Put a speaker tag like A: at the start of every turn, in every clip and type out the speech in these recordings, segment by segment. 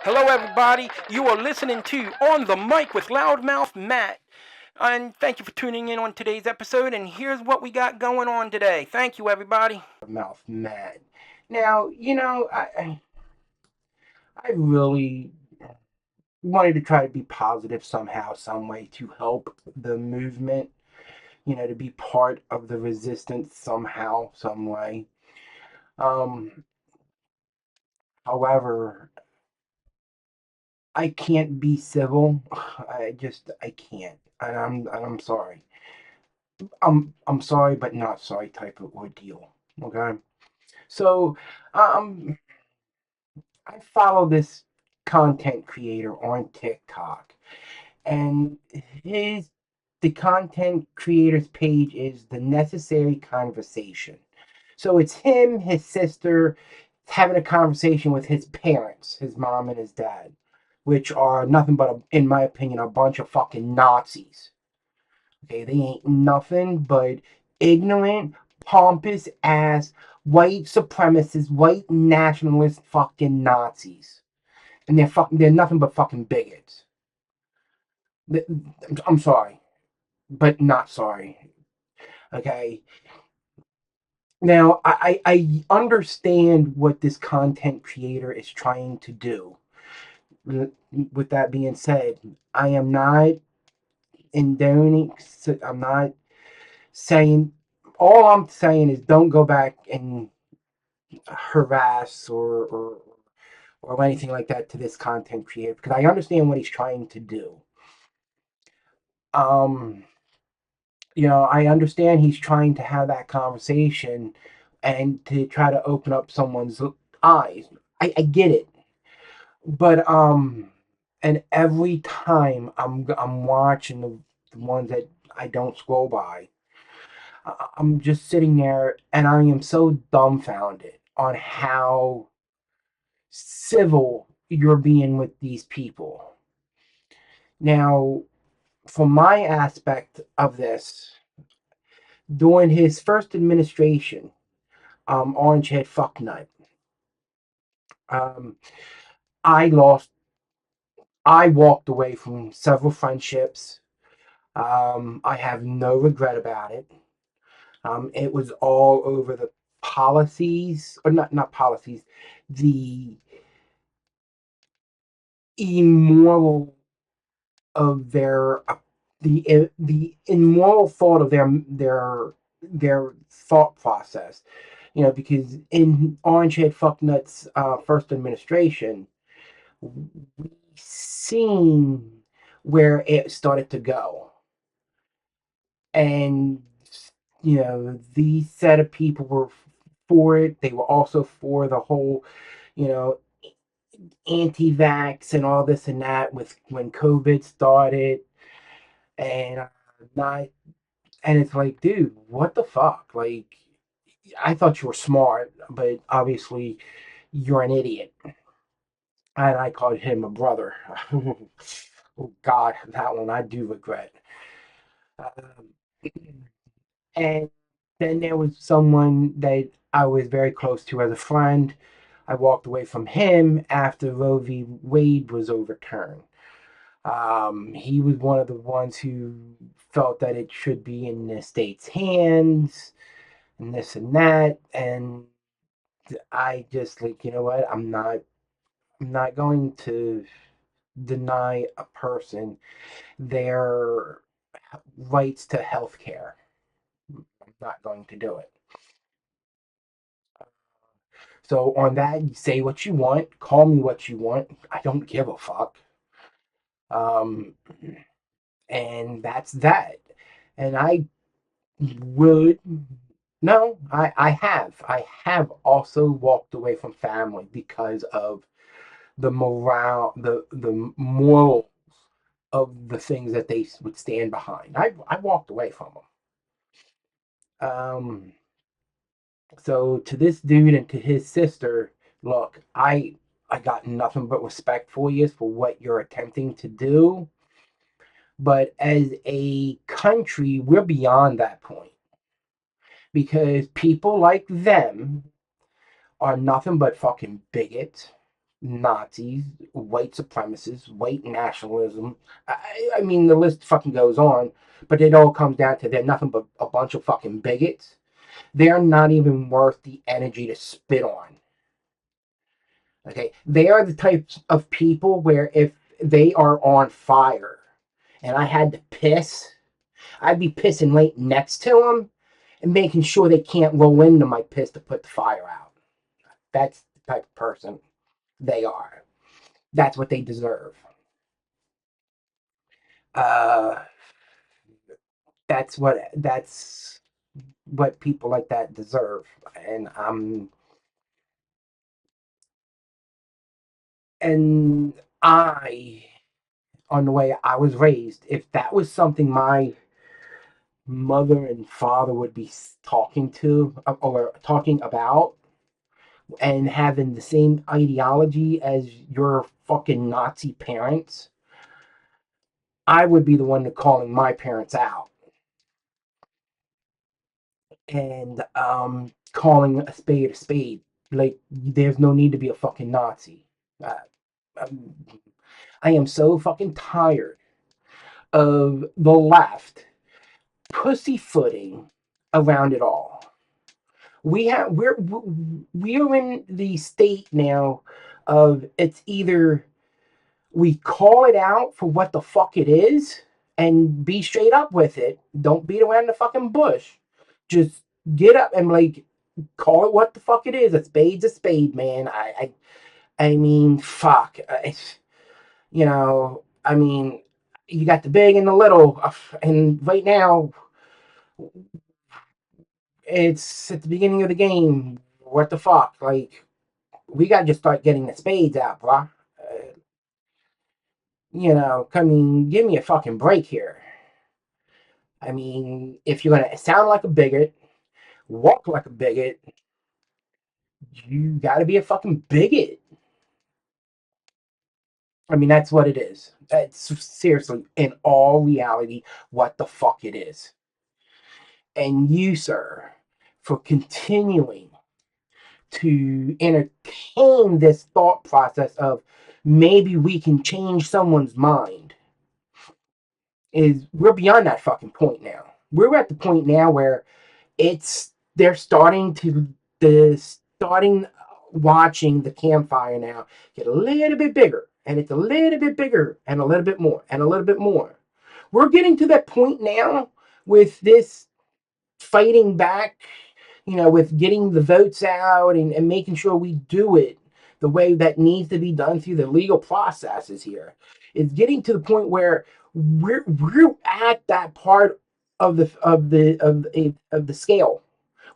A: Hello, everybody. You are listening to On the Mic with Loudmouth Matt. And thank you for tuning in on today's episode. And here's what we got going on today. Thank you, everybody.
B: Mouth Matt. Now, I really wanted to try to be positive somehow, some way to help the movement, to be part of the resistance somehow, some way. Um, However, I can't be civil. I can't. And I'm sorry. I'm sorry, but not sorry type of ordeal. Okay. So, um, I follow this content creator on TikTok, and his the content creator's page is the necessary conversation. So it's him, his sister, having a conversation with his parents, his mom and his dad, which are nothing but, in my opinion, a bunch of fucking Nazis. Okay, they ain't nothing but ignorant, pompous ass, white supremacist, white nationalist fucking Nazis. And they're nothing but fucking bigots. I'm sorry, but not sorry. Okay. Now, I understand what this content creator is trying to do. With that being said, I am not endoning, I'm not saying, all I'm saying is don't go back and harass or anything like that to this content creator because I understand what he's trying to do. Um, I understand he's trying to have that conversation and to try to open up someone's eyes. I get it. But and every time I'm watching the ones that I don't scroll by, I'm just sitting there and I am so dumbfounded on how civil you're being with these people. Now, from my aspect of this, during his first administration, Orange Head Fucknut, um, I lost, I walked away from several friendships. I have no regret about it. It was all over the policies, or not policies, the immoral of their the immoral thought of their thought process. Because in Orange Head Fucknut's first administration, we seen where it started to go, and these set of people were for it. They were also for the whole, you know, anti-vax and all this and that with when COVID started, and not, and it's like, dude, what the fuck? Like, I thought you were smart, but obviously you're an idiot. And I called him a brother. Oh God, that one I do regret. Um, and then there was someone that I was very close to as a friend. I walked away from him after Roe v. Wade was overturned. He was one of the ones who felt that it should be in the state's hands and this and that. And I just like, you know what? I'm not going to deny a person their rights to health care. I'm not going to do it. So on that, you say what you want, call me what you want. I don't give a fuck. Um, and that's that. And I would no, I have also walked away from family because of the morale, the morals of the things that they would stand behind. I walked away from them. So to this dude and to his sister, look, I got nothing but respect for you for what you're attempting to do. But as a country, we're beyond that point because people like them are nothing but fucking bigots. Nazis, white supremacists, white nationalism. I mean, the list fucking goes on, but it all comes down to they're nothing but a bunch of fucking bigots. They're not even worth the energy to spit on. Okay, they are the types of people where if they are on fire and I had to piss, I'd be pissing right next to them and making sure they can't roll into my piss to put the fire out. That's the type of person they are. That's what they deserve. Uh, that's what people like that deserve, and and I, on the way I was raised, if that was something my mother and father would be talking to or talking about and having the same ideology as your fucking Nazi parents, I would be the one to calling my parents out and calling a spade a spade. Like, there's no need to be a fucking Nazi. Uh, um, I am so fucking tired of the left pussyfooting around it all. We're in the state now of it's either we call it out for what the fuck it is and be straight up with it. Don't beat around the fucking bush. Just get up and like call it what the fuck it is. A spade's a spade, man. I mean, fuck. I mean, you got the big and the little, and right now it's at the beginning of the game. What the fuck? Like, we got to just start getting the spades out, bro. I mean, give me a fucking break here. I mean, if you're gonna sound like a bigot, walk like a bigot, you gotta be a fucking bigot. I mean, that's what it is. That's seriously, in all reality, what the fuck it is. And you, sir, for continuing to entertain this thought process of maybe we can change someone's mind, is we're beyond that fucking point now. We're at the point now where it's they're starting to the starting watching the campfire now get a little bit bigger, and it's a little bit bigger and a little bit more and a little bit more. We're getting to that point now with this fighting back, with getting the votes out and making sure we do it the way that needs to be done through the legal processes here. It's getting to the point where we're at that part of the scale.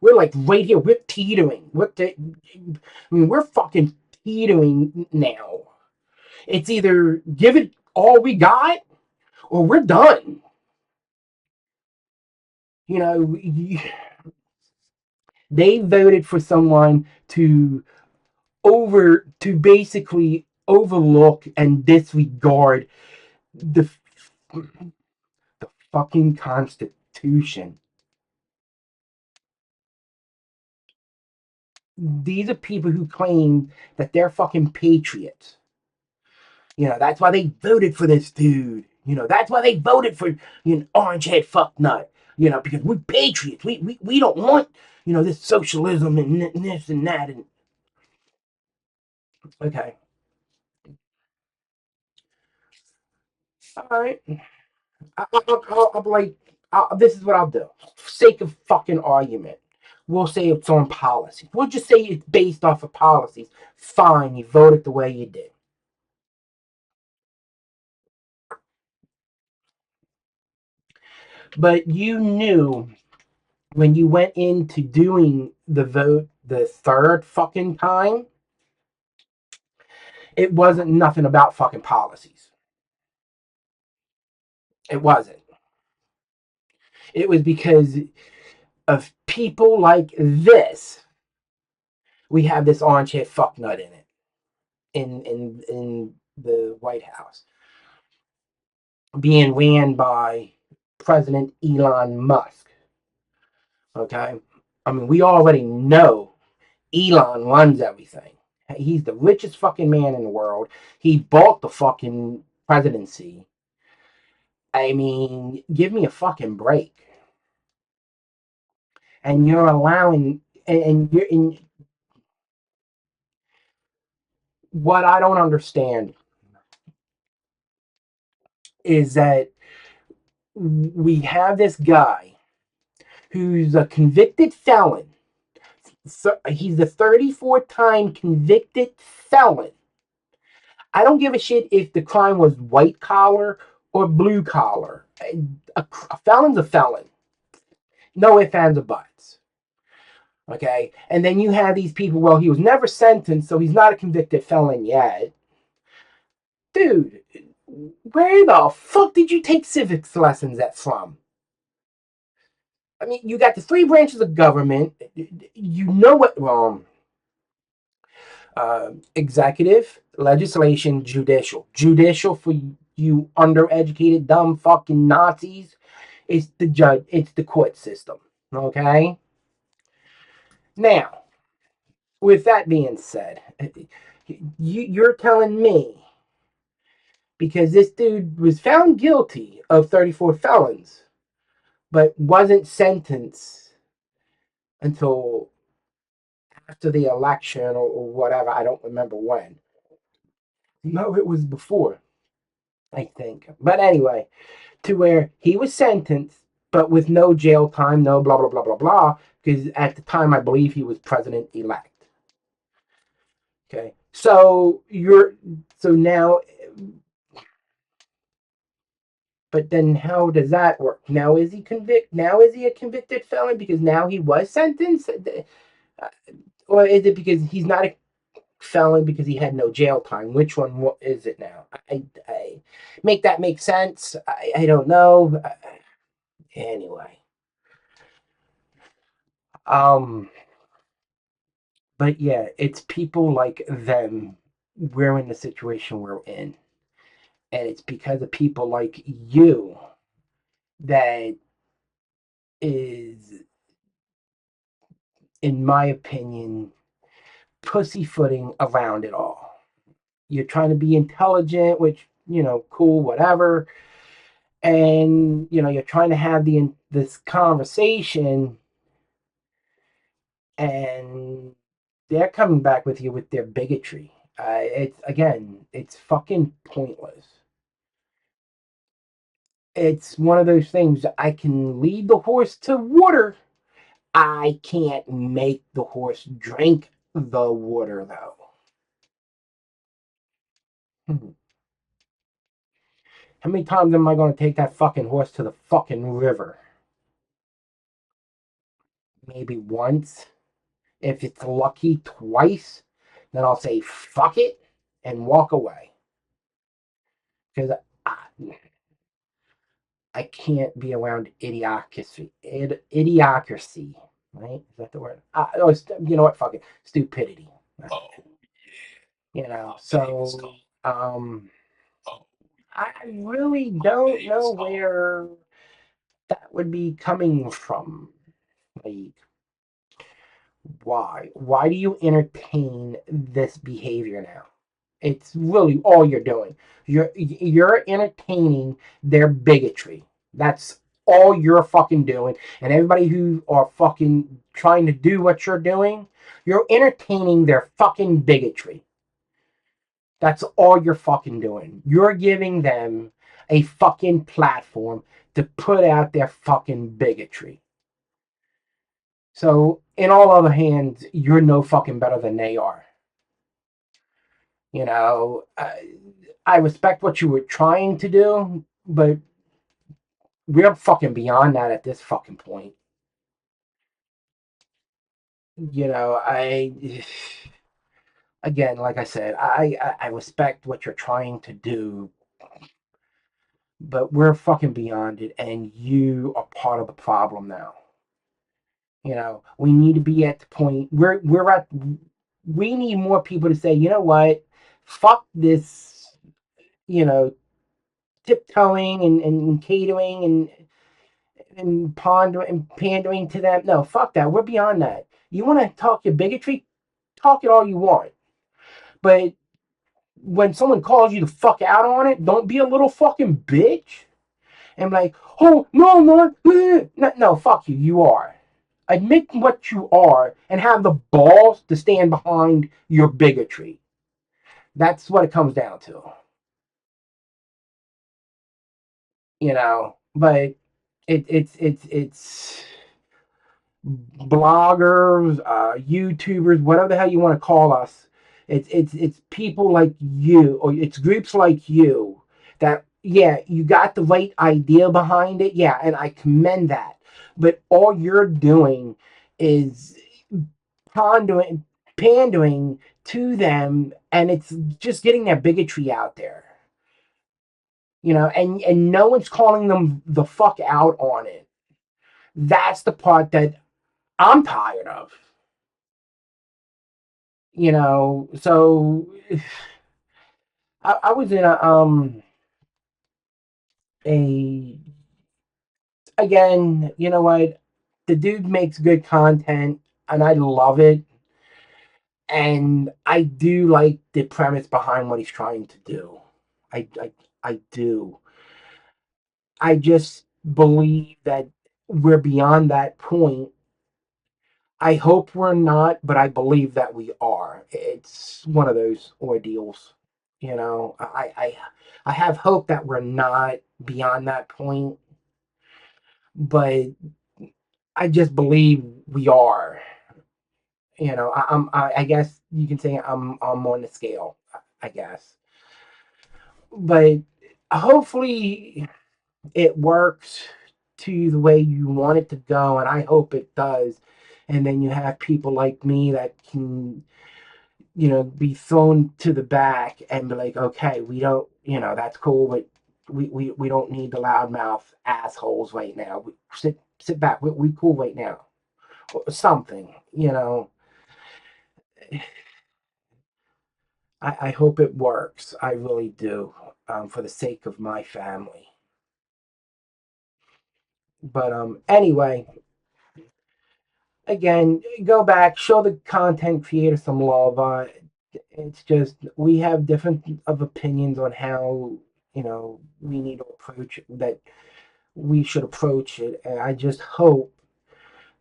B: We're like right here. We're teetering. We're fucking teetering now. It's either give it all we got or we're done. You know, they voted for someone to basically overlook and disregard the the fucking Constitution. These are people who claim that they're fucking patriots. That's why they voted for this dude. That's why they voted for orange head fuck nut. Because we're patriots. We don't want this socialism and this and that and okay. All right. I'll be like, this is what I'll do. For sake of fucking argument, we'll say it's on policy. We'll just say it's based off of policies. Fine, you voted the way you did. But you knew when you went into doing the vote the third fucking time, it wasn't nothing about fucking policies. It wasn't. It was because of people like this. We have this orange head fucknut in it, in the White House, being ran by President Elon Musk. Okay, I mean we already know Elon runs everything. He's the richest fucking man in the world. He bought the fucking presidency. I mean, give me a fucking break. And you're allowing, and you're in what I don't understand is that we have this guy who's a convicted felon. So he's a 34-time convicted felon. I don't give a shit if the crime was white collar or blue collar. A felon's a felon. No ifs, ands, or buts. Okay? And then you have these people, well, he was never sentenced, so he's not a convicted felon yet. Dude, where the fuck did you take civics lessons at from? I mean, you got the three branches of government. You know what? Executive, legislation, judicial. Judicial for you undereducated, dumb fucking Nazis. It's the judge. It's the court system. Okay. Now, with that being said, you're telling me because this dude was found guilty of 34 felons, but wasn't sentenced until after the election or whatever. I don't remember when. No, it was before, I think. But anyway, to where he was sentenced, but with no jail time, no blah, blah, blah, blah, blah, because at the time, I believe he was president elect. Okay. So now, but then how does that work? Now is he now is he a convicted felon because now he was sentenced? Or is it because he's not a felon because he had no jail time? Which one is it now? I make that make sense. I don't know. Anyway. Um, but yeah, it's people like them. We're in the situation we're in. And it's because of people like you that is, in my opinion, pussyfooting around it all. You're trying to be intelligent, which, cool, whatever. And, you're trying to have this conversation, and they're coming back with you with their bigotry. It's fucking pointless. It's one of those things. I can lead the horse to water. I can't make the horse drink the water, though. How many times am I going to take that fucking horse to the fucking river? Maybe once. If it's lucky, twice. Then I'll say, fuck it, and walk away. Because I can't be around idiocracy. Idiocracy, right? Is that the word? You know what? Fuck it. Stupidity. Oh, so I really don't know where that would be coming from. Like, why? Why do you entertain this behavior now? It's really all you're doing. You're entertaining their bigotry. That's all you're fucking doing. And everybody who are fucking trying to do what you're doing, you're entertaining their fucking bigotry. That's all you're fucking doing. You're giving them a fucking platform to put out their fucking bigotry. So, in all other hands, you're no fucking better than they are. I respect what you were trying to do, but we're fucking beyond that at this fucking point. Again, like I said, I respect what you're trying to do, but we're fucking beyond it, and you are part of the problem now. We need to be at the point we need more people to say, you know what, fuck this, you know, tiptoeing and catering and pondering and pandering to them. No, fuck that. We're beyond that. You want to talk your bigotry? Talk it all you want. But when someone calls you the fuck out on it, don't be a little fucking bitch and be like, oh no, I'm not. No, no, fuck you. You are. Admit what you are and have the balls to stand behind your bigotry. That's what it comes down to, But it's bloggers, YouTubers, whatever the hell you want to call us. It's people like you, or it's groups like you that, yeah, you got the right idea behind it, yeah, and I commend that. But all you're doing is pandering, pandering to them, and it's just getting their bigotry out there, and no one's calling them the fuck out on it. That's the part that I'm tired of. So I was in a again, you know what? The dude makes good content and I love it. And I do like the premise behind what he's trying to do. I I, I do. I just believe that we're beyond that point. I hope we're not, but I believe that we are. It's one of those ordeals. I have hope that we're not beyond that point, but I just believe we are. I guess you can say I'm on the scale. I guess, but hopefully it works to the way you want it to go, and I hope it does. And then you have people like me that can be thrown to the back and be like, okay, we don't, that's cool, but we don't need the loudmouth assholes right now. Sit back. We cool right now. Or something. I hope it works. I really do, for the sake of my family. But anyway, again, go back, show the content creator some love. It's just we have different of opinions on how we need to approach it, that we should approach it, and I just hope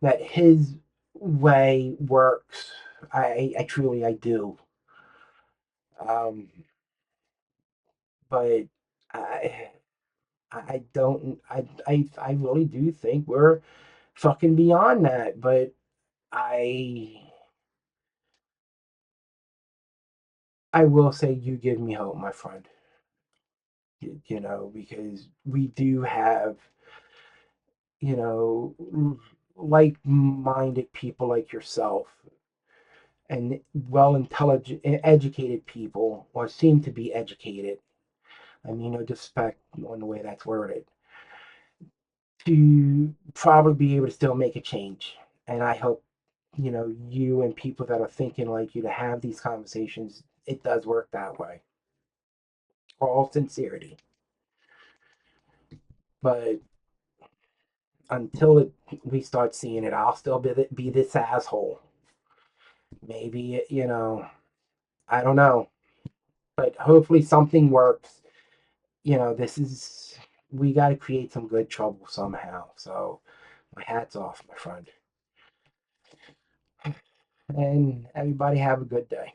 B: that his way works. I truly, I do. um but I I don't I really do think we're fucking beyond that, but I I will say you give me hope, my friend. Because we do have, you know, like-minded people like yourself and well intelligent educated people, or seem to be educated. I mean, no disrespect on the way that's worded, to probably be able to still make a change. And I hope, you and people that are thinking like you, to have these conversations, it does work that way. All sincerity. But until we start seeing it, I'll still be this asshole. Maybe, I don't know. But hopefully something works. We got to create some good trouble somehow. So my hat's off, my friend. And everybody have a good day.